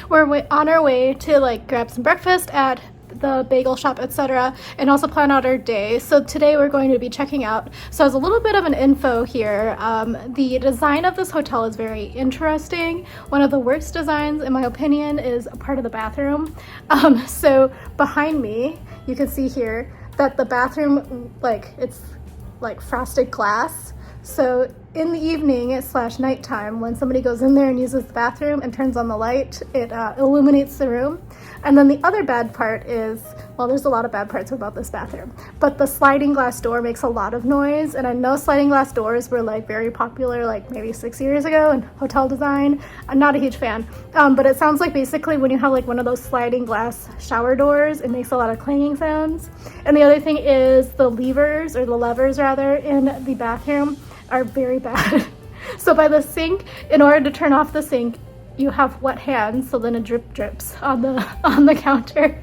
we're on our way to like grab some breakfast at the bagel shop, etc., and also plan out our day. So today we're going to be checking out. So as a little bit of an info here, the design of this hotel is very interesting. One of the worst designs, in my opinion, is a part of the bathroom. So behind me, you can see here that the bathroom, like, it's like frosted glass. So in the evening / nighttime, when somebody goes in there and uses the bathroom and turns on the light, it illuminates the room. And then the other bad part is, well, there's a lot of bad parts about this bathroom, but the sliding glass door makes a lot of noise. And I know sliding glass doors were like very popular like maybe 6 years ago in hotel design. I'm not a huge fan, but it sounds like basically when you have like one of those sliding glass shower doors, it makes a lot of clanging sounds. And the other thing is the levers, or the levers rather, in the bathroom are very bad. So by the sink, in order to turn off the sink, you have wet hands, so then it drips on the counter.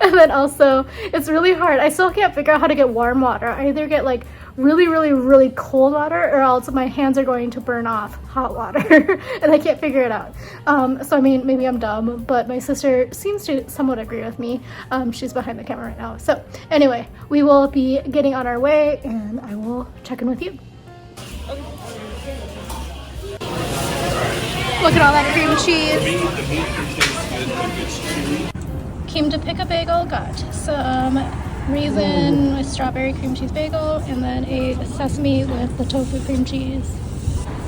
And then also, it's really hard. I still can't figure out how to get warm water. I either get like really cold water, or else my hands are going to burn off hot water. And I can't figure it out. So I mean, maybe I'm dumb, but my sister seems to somewhat agree with me. She's behind the camera right now. So anyway, we will be getting on our way, and I will check in with you. Look at all that cream cheese. Came to pick a bagel, got some raisin with strawberry cream cheese bagel, and then a sesame with the tofu cream cheese.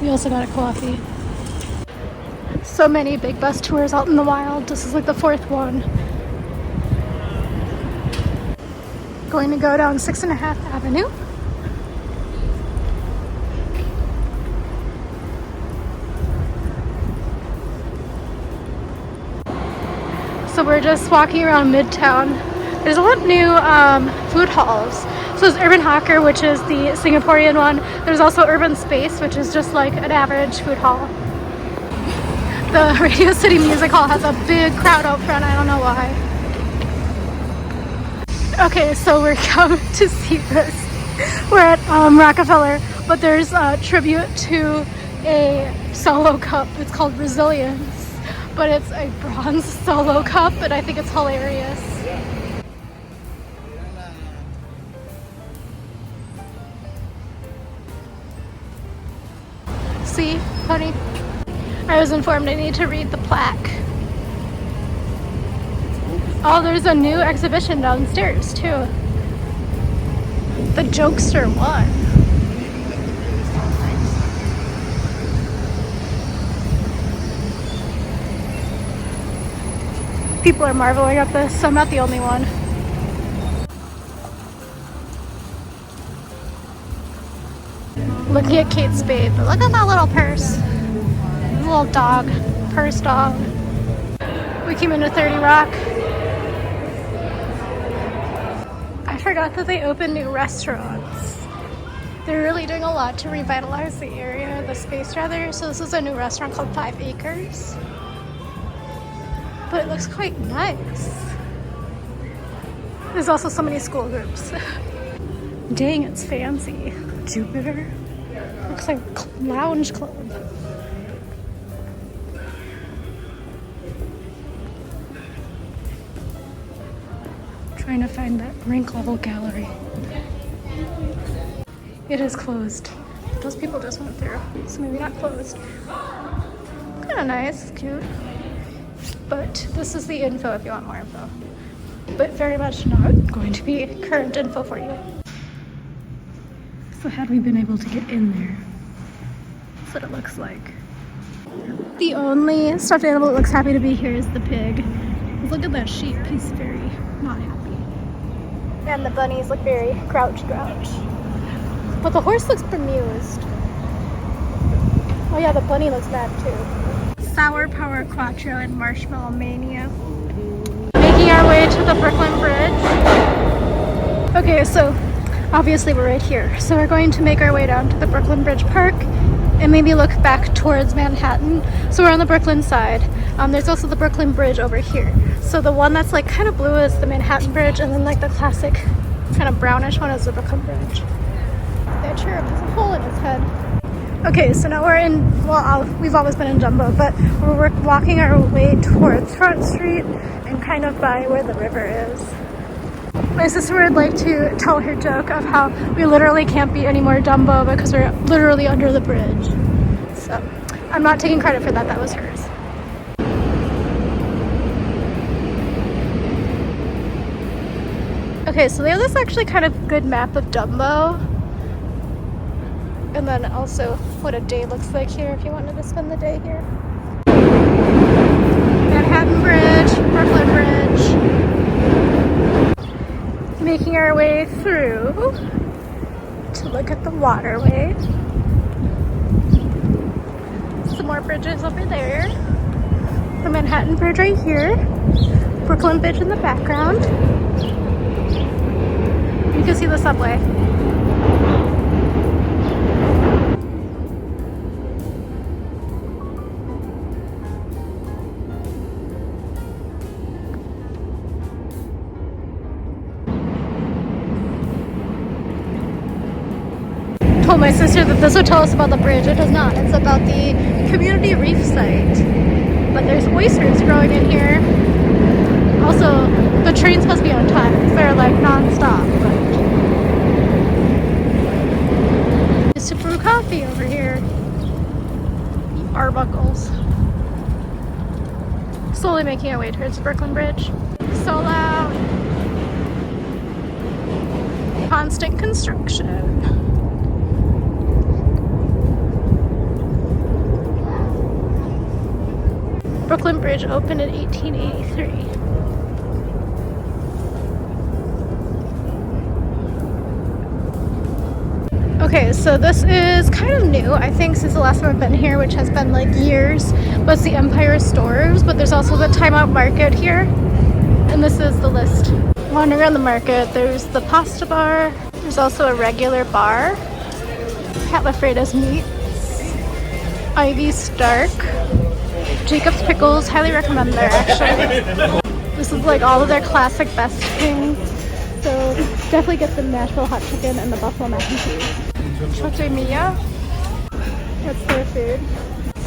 We also got a coffee. So many big bus tours out in the wild. This is like the 4th one. Going to go down 6.5 Avenue. So we're just walking around Midtown. There's a lot of new food halls. So there's Urban Hawker, which is the Singaporean one. There's also Urban Space, which is just like an average food hall. The Radio City Music Hall has a big crowd out front. I don't know why. Okay, so we're coming to see this. We're at Rockefeller, but there's a tribute to a solo cup. It's called Resilience. But it's a bronze solo cup, and I think it's hilarious. See, honey? I was informed I need to read the plaque. Oh, there's a new exhibition downstairs, too. The Jokester one. People are marveling at this, so I'm not the only one. Looking at Kate Spade, but look at that little purse. Little dog, purse dog. We came into 30 Rock. I forgot that they opened new restaurants. They're really doing a lot to revitalize the area, the space rather. So this is a new restaurant called 5 Acres. But it looks quite nice. There's also so many school groups. Dang, it's fancy. Jupiter. Looks like a lounge club. Trying to find that rank level gallery. It is closed. Those people just went through, so maybe not closed. Kind of nice, cute. But this is the info if you want more info. But very much not going to be current info for you. So had we been able to get in there, that's what it looks like. The only stuffed animal that looks happy to be here is the pig. Look at that sheep, he's very not happy. And the bunnies look very grouch. But the horse looks bemused. Oh yeah, the bunny looks mad too. Sour Power Quattro and Marshmallow Mania. Making our way to the Brooklyn Bridge. Okay, so obviously we're right here. So we're going to make our way down to the Brooklyn Bridge Park and maybe look back towards Manhattan. So we're on the Brooklyn side. There's also the Brooklyn Bridge over here. So the one that's like kind of blue is the Manhattan Bridge, and then like the classic kind of brownish one is the Brooklyn Bridge. That cherub has a hole in his head. Okay, so now we're in, well, we've always been in Dumbo, but we're walking our way towards Front Street and kind of by where the river is. My sister would like to tell her joke of how we literally can't be any more Dumbo because we're literally under the bridge. So I'm not taking credit for that, that was hers. Okay, so they have this actually kind of good map of Dumbo. And then also what a day looks like here if you wanted to spend the day here. Manhattan Bridge, Brooklyn Bridge. Making our way through to look at the waterway. Some more bridges over there. The Manhattan Bridge right here. Brooklyn Bridge in the background. You can see the subway. Told my sister that this would tell us about the bridge. It does not. It's about the community reef site. But there's oysters growing in here. Also, the trains must be on time because they're like non-stop. It's to brew coffee over here. The Arbuckles. Slowly making our way towards Brooklyn Bridge. So loud. Constant construction. Brooklyn Bridge opened in 1883. Okay, so this is kind of new, I think, since the last time I've been here, which has been like years. But it's the Empire Stores, but there's also the Time Out Market here. And this is the list. Wandering around the market, there's the pasta bar. There's also a regular bar. Pat LaFreda's Meats. Ivy Stark. Jacob's Pickles, highly recommend there actually. This is like all of their classic best things. So definitely get the Nashville hot chicken and the buffalo mac and cheese. Chote Mia. That's their food.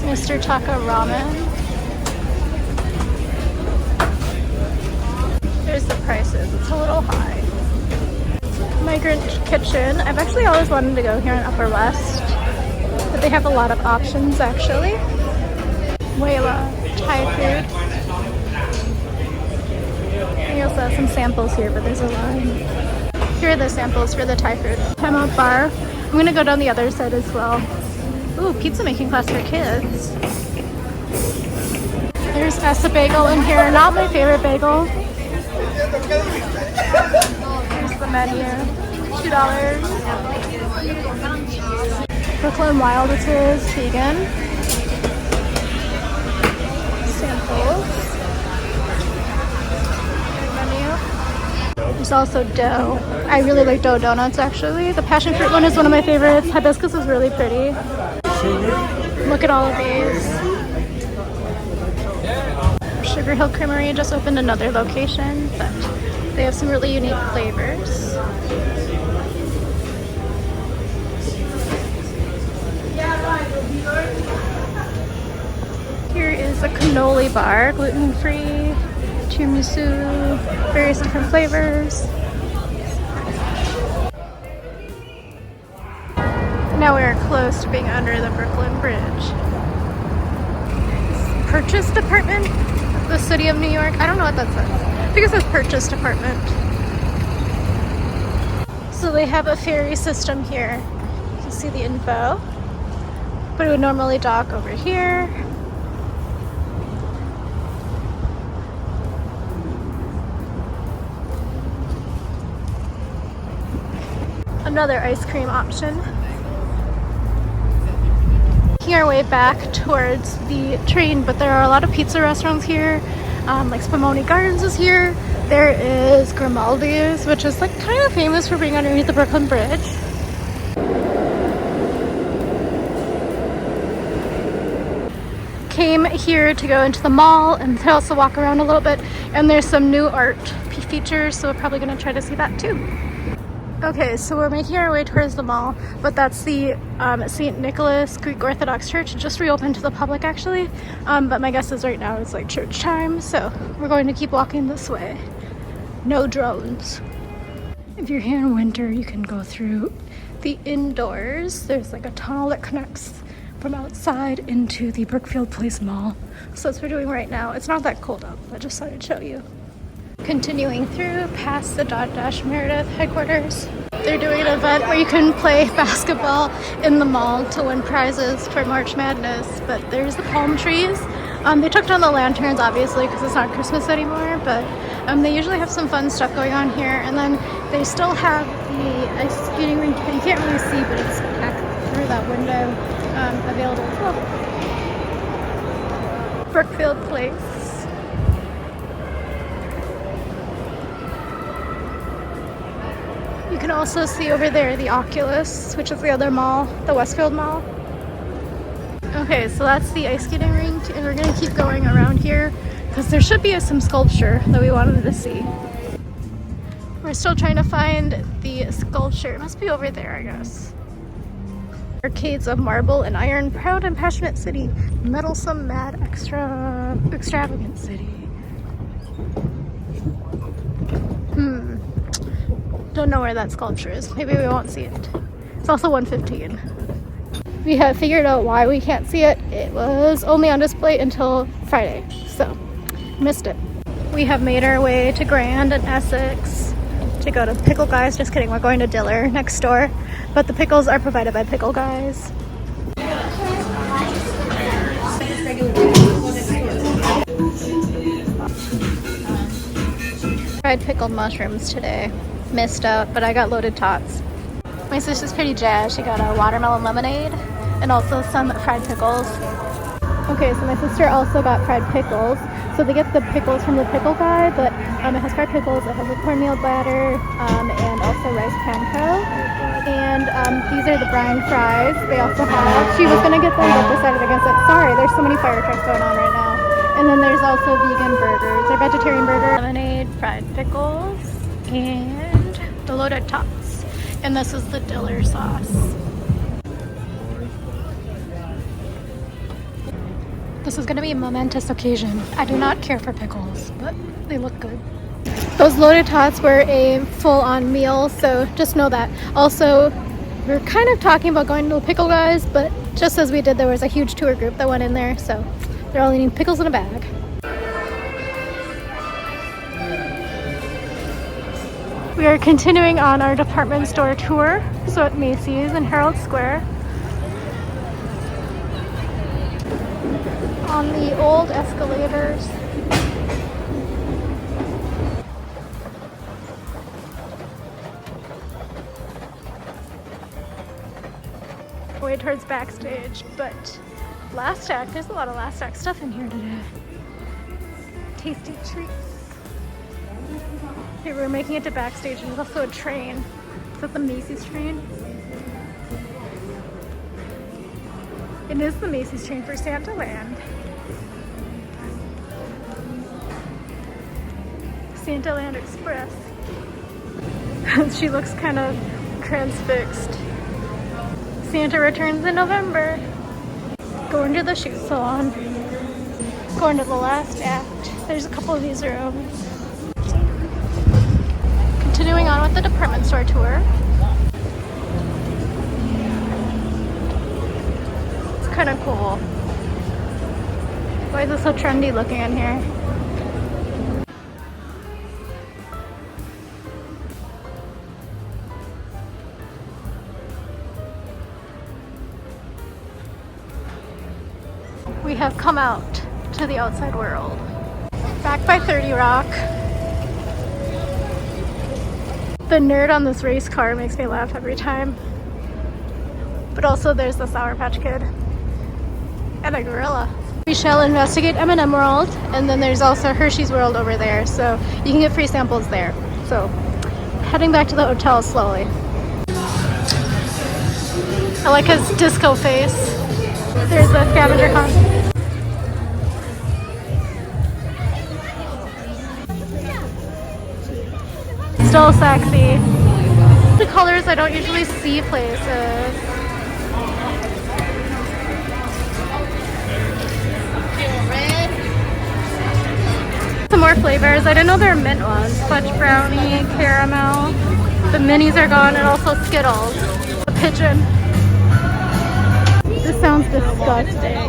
Mr. Taka Ramen. There's the prices. It's a little high. Migrant Kitchen. I've actually always wanted to go here in Upper West, but they have a lot of options actually. Wayla, Thai food. We also have some samples here, but there's a line. Here are the samples for the Thai food. Time Out Bar. I'm gonna go down the other side as well. Ooh, pizza making class for kids. There's Essa Bagel in here. Not my favorite bagel. Here's the menu. $2. Brooklyn Wild, it is vegan. Samples. Menu. There's also dough. I really like dough donuts actually. The passion fruit one is one of my favorites. Hibiscus is really pretty. Look at all of these. Sugar Hill Creamery just opened another location, but they have some really unique flavors. Here is a cannoli bar, gluten-free, tiramisu, various different flavors. Now we are close to being under the Brooklyn Bridge. Purchase Department? The City of New York? I don't know what that says. I think it says Purchase Department. So they have a ferry system here. You can see the info. But it would normally dock over here. Another ice cream option. Making our way back towards the train, but there are a lot of pizza restaurants here. Like Spumoni Gardens is here. There is Grimaldi's, which is like kind of famous for being underneath the Brooklyn Bridge. Came here to go into the mall and to also walk around a little bit, and there's some new art features, so we're probably going to try to see that too. Okay, so we're making our way towards the mall, but that's the St. Nicholas Greek Orthodox Church. It just reopened to the public actually, but my guess is right now it's like church time, so we're going to keep walking this way. No drones. If you're here in winter, you can go through the indoors. There's like a tunnel that connects from outside into the Brookfield Place Mall. So that's what we're doing right now. It's not that cold out, but just thought I'd show you. Continuing through past the Dotdash Meredith headquarters. They're doing an event where you can play basketball in the mall to win prizes for March Madness, but there's the palm trees. They took down the lanterns obviously because it's not Christmas anymore, but they usually have some fun stuff going on here. And then they still have the ice skating rink, but you can't really see, but it's back through that window available as well. Brookfield Place. You can also see over there the Oculus, which is the other mall, the Westfield Mall. Okay, so that's the ice skating rink, and we're gonna keep going around here because there should be some sculpture that we wanted to see. We're still trying to find the sculpture. It must be over there, I guess. Arcades of marble and iron, proud and passionate city, meddlesome, mad, extravagant city. Don't know where that sculpture is. Maybe we won't see it. It's also 1:15. We have figured out why we can't see it. It was only on display until Friday, so missed it. We have made our way to Grand and Essex to go to Pickle Guys. Just kidding, we're going to Diller next door. But the pickles are provided by Pickle Guys. Tried pickled mushrooms today. Missed out, but I got loaded tots. My sister's pretty jazzed. She got a watermelon lemonade and also some fried pickles. Okay, so my sister also got fried pickles. So they get the pickles from the pickle guy, but it has fried pickles, it has a cornmeal batter, and also rice panko. And these are the brine fries. They also have, she was gonna get them but decided against it. Sorry, there's so many fire trucks going on right now. And then there's also vegan burgers, or vegetarian burger. Lemonade, fried pickles, and the loaded tots. And this is the Diller sauce. This is going to be a momentous occasion. I do not care for pickles, but they look good. Those loaded tots were a full-on meal, so just know that. Also, we're kind of talking about going to the Pickle Guys, but just as we did, there was a huge tour group that went in there, so they're all eating pickles in a bag. We are continuing on our department store tour, so at Macy's in Herald Square. On the old escalators. Way towards backstage, but last act, there's a lot of last act stuff in here today. Tasty treats. Okay, we're making it to backstage, and there's also a train. Is that the Macy's train? It is the Macy's train for Santa Land. Santa Land Express. She looks kind of transfixed. Santa returns in November. Going to the shoe salon. Going to the last act. There's a couple of these rooms. Continuing on with the department store tour. It's kind of cool. Why is it so trendy looking in here? We have come out to the outside world. Back by 30 Rock. The nerd on this race car makes me laugh every time. But also there's the Sour Patch Kid. And a gorilla. We shall investigate M&M World, and then there's also Hershey's World over there, so you can get free samples there. So, heading back to the hotel slowly. I like his disco face. There's the scavenger hunt. Still sexy. The colors I don't usually see places. Some more flavors. I didn't know there were mint ones. Fudge brownie, caramel. The minis are gone, and also Skittles. A pigeon. This sounds disgusting.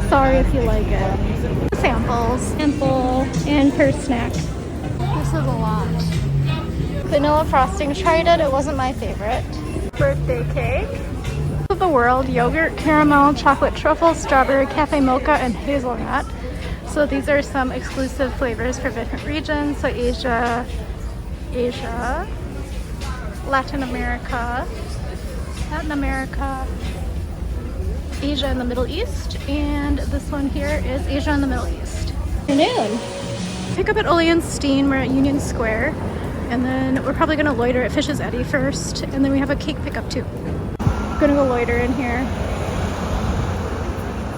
Sorry if you like it. Samples. Sample and per snack. This is a lot. Vanilla frosting. Tried it. It wasn't my favorite. Birthday cake. Of the world. Yogurt, caramel, chocolate truffle, strawberry, cafe mocha, and hazelnut. So these are some exclusive flavors for different regions. So Asia, Latin America, Asia and the Middle East, and this one here is Asia and the Middle East. Afternoon. Pick up at Ole & Steen. We're at Union Square, and then we're probably gonna loiter at Fish's Eddy first, and then we have a cake pickup too. Gonna go loiter in here.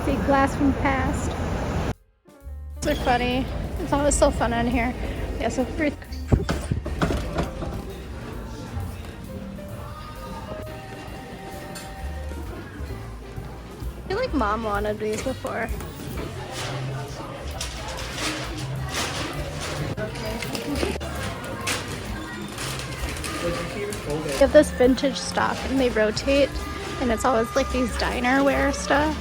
See glass from the past. They're funny. It's always so fun in here. Yeah, so fruit. I feel like Mom wanted these before. They have this vintage stock and they rotate, and it's always like these dinerware stuff.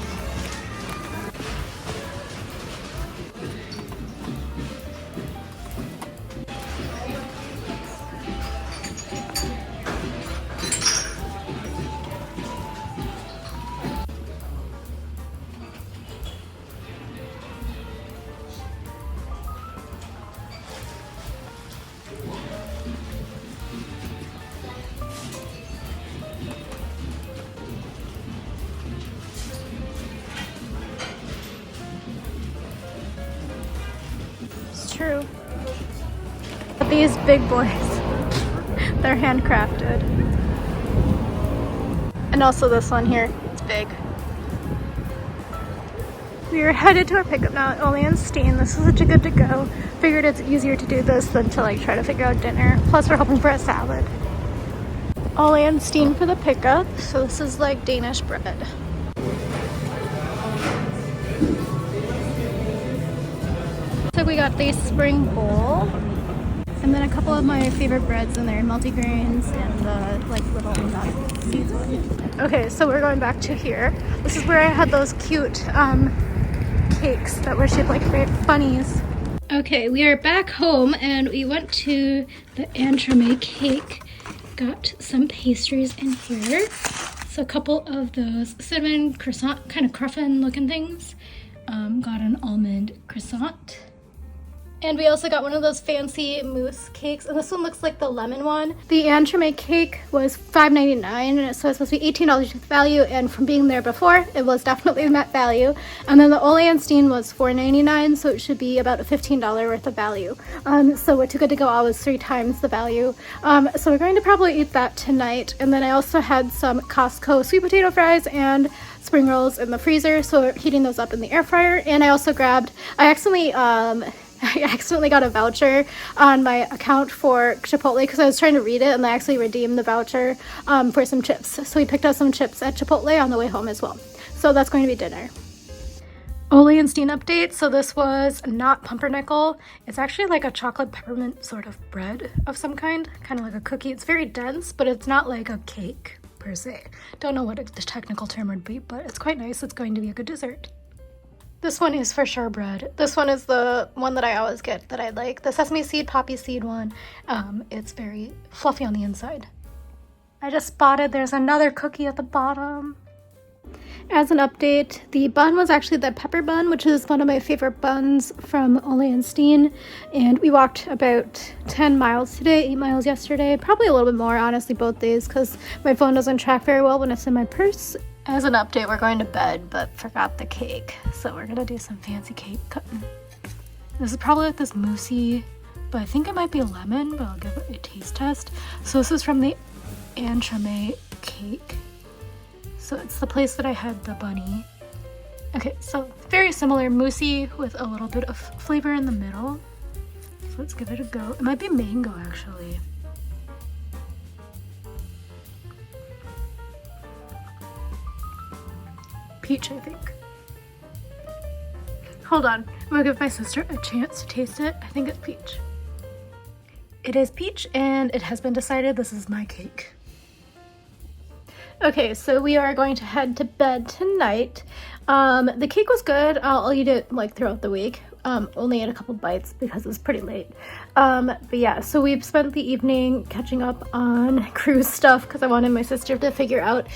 True. But these big boys, they're handcrafted. And also this one here, it's big. We are headed to our pickup now at Ole & Steen. This is a TooGoodToGo. Figured it's easier to do this than to like try to figure out dinner. Plus we're hoping for a salad. Ole & Steen for the pickup. So this is like Danish bread. So we got the spring bowl, and then a couple of my favorite breads in there, multigrains and the like little nut seeds one. Okay, so we're going back to here. This is where I had those cute cakes that were shaped like bunnies. Okay, we are back home and we went to the entremet cake. Got some pastries in here. So a couple of those cinnamon croissant, kind of cruffin looking things. Got an almond croissant. And we also got one of those fancy mousse cakes, and this one looks like the lemon one. The entremet cake was $5.99, so it's supposed to be $18 worth of value, and from being there before, it was definitely met value. And then the Ole & Steen was $4.99, so it should be about a $15 worth of value. So what TooGoodToGo all was 3 times the value. So we're going to probably eat that tonight. And then I also had some Costco sweet potato fries and spring rolls in the freezer, so we're heating those up in the air fryer. And I also grabbed, I accidentally got a voucher on my account for Chipotle because I was trying to read it, and I actually redeemed the voucher for some chips. So we picked up some chips at Chipotle on the way home as well. So that's going to be dinner. Ole & Steen update. So this was not pumpernickel. It's actually like a chocolate peppermint sort of bread of some kind of like a cookie. It's very dense, but it's not like a cake per se. Don't know what the technical term would be, but it's quite nice. It's going to be a good dessert. This one is for sure bread. This one is the one that I always get that I like. The sesame seed, poppy seed one. It's very fluffy on the inside. I just spotted there's another cookie at the bottom. As an update, the bun was actually the pepper bun, which is one of my favorite buns from Ole & Steen. And we walked about 10 miles today, 8 miles yesterday. Probably a little bit more, honestly, both days, because my phone doesn't track very well when it's in my purse. As an update, we're going to bed, but forgot the cake. So we're gonna do some fancy cake cutting. This is probably like this moussey, but I think it might be lemon, but I'll give it a taste test. So this is from the entremet cake. So it's the place that I had the bunny. Okay, so very similar moussey with a little bit of flavor in the middle. So let's give it a go. It might be mango, actually. peach, I think. Hold on, I'm gonna give my sister a chance to taste it. I think it's peach. It is peach, and it has been decided this is my cake. Okay, so we are going to head to bed tonight. The cake was good. I'll eat it like throughout the week. Only ate a couple bites because it's pretty late. But yeah, so we've spent the evening catching up on cruise stuff because I wanted my sister to figure out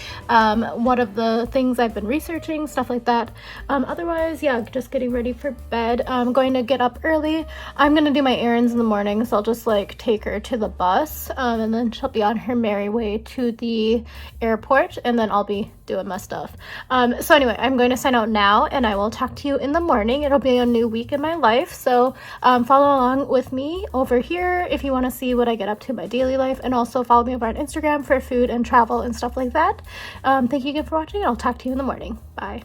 what of the things I've been researching, stuff like that. Otherwise, yeah, just getting ready for bed. I'm going to get up early. I'm gonna do my errands in the morning, so I'll just like take her to the bus, and then she'll be on her merry way to the airport, and then I'll be doing my stuff. So anyway, I'm going to sign out now, and I will talk to you in the morning. It'll be a new week in my life, so follow along with me over here if you want to see what I get up to in my daily life, and also follow me over on Instagram for food and travel and stuff like that. Thank you again for watching, and I'll talk to you in the morning. Bye.